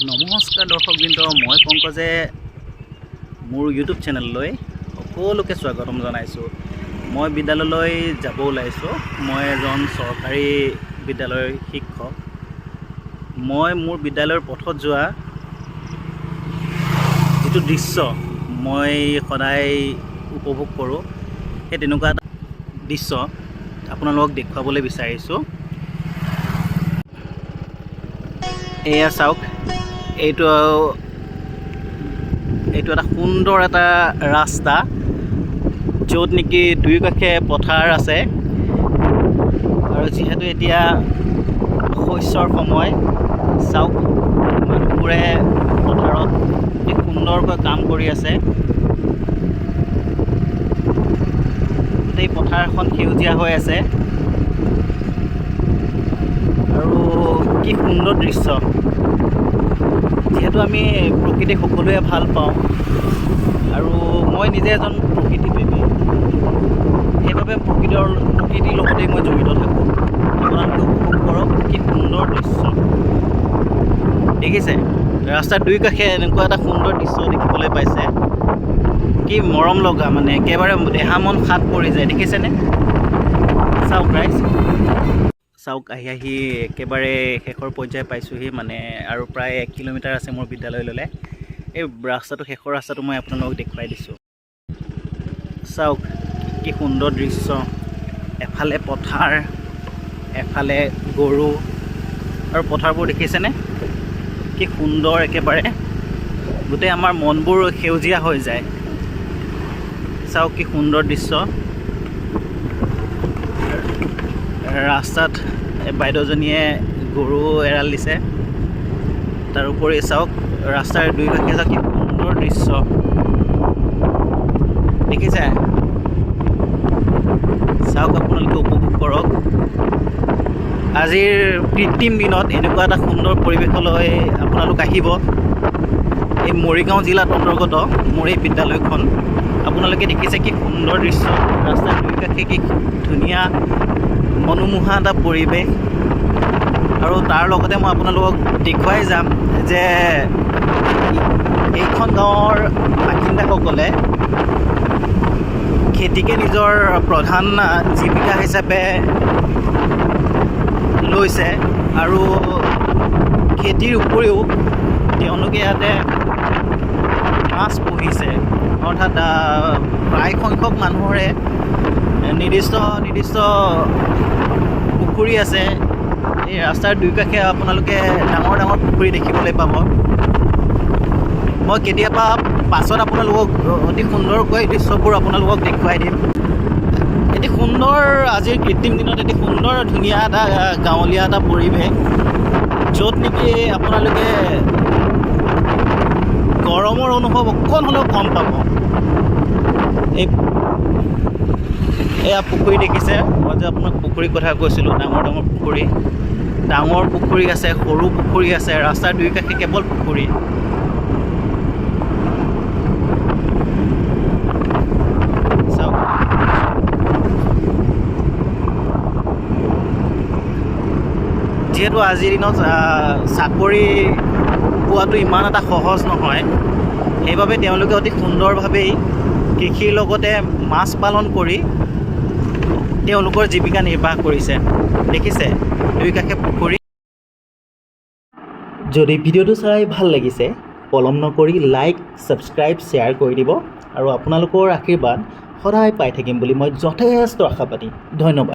নমস্কাৰ দৰ্শকবৃন্দ, মই পংকজে মোৰ ইউটিউব চেনেললৈ সকলোকে স্বাগতম জনাইছোঁ। মই বিদ্যালয়লৈ যাব ওলাইছোঁ। মই এজন চৰকাৰী বিদ্যালয়ৰ শিক্ষক। মই মোৰ বিদ্যালয়ৰ পথত যোৱা যিটো দৃশ্য মই সদায় উপভোগ কৰোঁ, সেই তেনেকুৱা এটা দৃশ্য আপোনালোকক দেখুৱাবলৈ বিচাৰিছোঁ। এয়া চাওক, এইটো এটা সুন্দৰ এটা ৰাস্তা, য'ত নেকি দুয়োকাষে পথাৰ আছে। আৰু যিহেতু এতিয়া শস্যৰ সময়, চাওক মানুহবোৰে পথাৰত অতি সুন্দৰকৈ কাম কৰি আছে। গোটেই পথাৰখন সেউজীয়া হৈ আছে আৰু কি সুন্দৰ দৃশ্য। যিহেতু আমি প্ৰকৃতি সকলোৱে ভাল পাওঁ আৰু মই নিজে এজন প্ৰকৃতিপ্ৰেমী, সেইবাবে প্ৰকৃতিৰ লগতেই মই জড়িত থাকোঁ। আপোনালোকে উপভোগ কৰক, কি সুন্দৰ দৃশ্য দেখিছে। ৰাস্তাৰ দুই কাষে এনেকুৱা এটা সুন্দৰ দৃশ্য দেখিবলৈ পাইছে, কি মৰম লগা, মানে একেবাৰে দেহা মন সাত পৰি যায়। দেখিছেনে? চাওক ৰাইজ, চাওক আহি একেবাৰে শেষৰ পৰ্যায় পাইছোঁহি, মানে আৰু প্ৰায় 1 কিলোমিটাৰ আছে মোৰ বিদ্যালয়লৈ। এই ৰাস্তাটো, শেষৰ ৰাস্তাটো মই আপোনালোকক দেখুৱাই দিছোঁ। চাওক কি সুন্দৰ দৃশ্য, এফালে পথাৰ, এফালে গৰু, আৰু পথাৰবোৰ দেখিছেনে কি সুন্দৰ। একেবাৰে গোটেই আমাৰ মনবোৰ সেউজীয়া হৈ যায়। চাওক কি সুন্দৰ দৃশ্য। ৰাস্তাত বাইদেউজনীয়ে গৰু এৰাল দিছে। তাৰোপৰি চাওক ৰাস্তাৰ দুই কাষে চাওক কি সুন্দৰ দৃশ্য দেখিছে। চাওক আপোনালোকে উপভোগ কৰক। আজিৰ কৃত্ৰিম দিনত এনেকুৱা এটা সুন্দৰ পৰিৱেশলৈ আপোনালোক আহিব। এই মৰিগাঁও জিলাত অন্তৰ্গত মোৰ এই বিদ্যালয়খন। আপোনালোকে দেখিছে কি সুন্দৰ দৃশ্য। ৰাস্তাৰ দুই কাষে কি ধুনীয়া মনোমোহা এটা পৰিৱেশ। আৰু তাৰ লগতে মই আপোনালোকক দেখুৱাই যাম যে এইখন গাঁৱৰ বাসিন্দাসকলে খেতিকে নিজৰ প্ৰধান জীৱিকা হিচাপে লৈছে। আৰু খেতিৰ উপৰিও তেওঁলোকে ইয়াতে মাছ পুহিছে। অৰ্থাৎ প্ৰায় সংখ্যক মানুহৰে নিৰ্দিষ্ট পুখুৰী আছে। এই ৰাস্তাৰ দুই কাষে আপোনালোকে ডাঙৰ ডাঙৰ পুখুৰী দেখিবলৈ পাব। মই কেতিয়াবা পাছত আপোনালোকক অতি সুন্দৰকৈ দৃশ্যবোৰ আপোনালোকক দেখুৱাই দিম। এটি সুন্দৰ, আজিৰ কৃত্ৰিম দিনত এটি সুন্দৰ ধুনীয়া এটা গাঁৱলীয়া এটা পৰিৱেশ, য'ত নেকি আপোনালোকে গৰমৰ অনুভৱ অকণ হ'লেও কম পাব। এয়া পুখুৰী দেখিছে, মই যে আপোনাক পুখুৰীৰ কথা কৈছিলোঁ। ডাঙৰ ডাঙৰ পুখুৰী, ডাঙৰ পুখুৰী আছে, সৰু পুখুৰী আছে। ৰাস্তাৰ দুই কাষে কেৱল পুখুৰী। চাওক যিহেতু আজিৰ দিনত চাকৰি পোৱাটো ইমান এটা সহজ নহয়, সেইবাবে তেওঁলোকে অতি সুন্দৰভাৱেই কৃষিৰ লগতে মাছ পালন কৰি তেওঁলোকৰ জীৱিকা নিৰ্বাহ কৰিছে। দেখিছে দুই কাষে পুখুৰী। যদি ভিডিঅ'টো চাই ভাল লাগিছে, পলম নকৰি লাইক, ছাবস্ক্ৰাইব, শ্বেয়াৰ কৰি দিব। আৰু আপোনালোকৰ আশীৰ্বাদ সদায় পাই থাকিম বুলি মই যথেষ্ট আশাবাদী। ধন্যবাদ।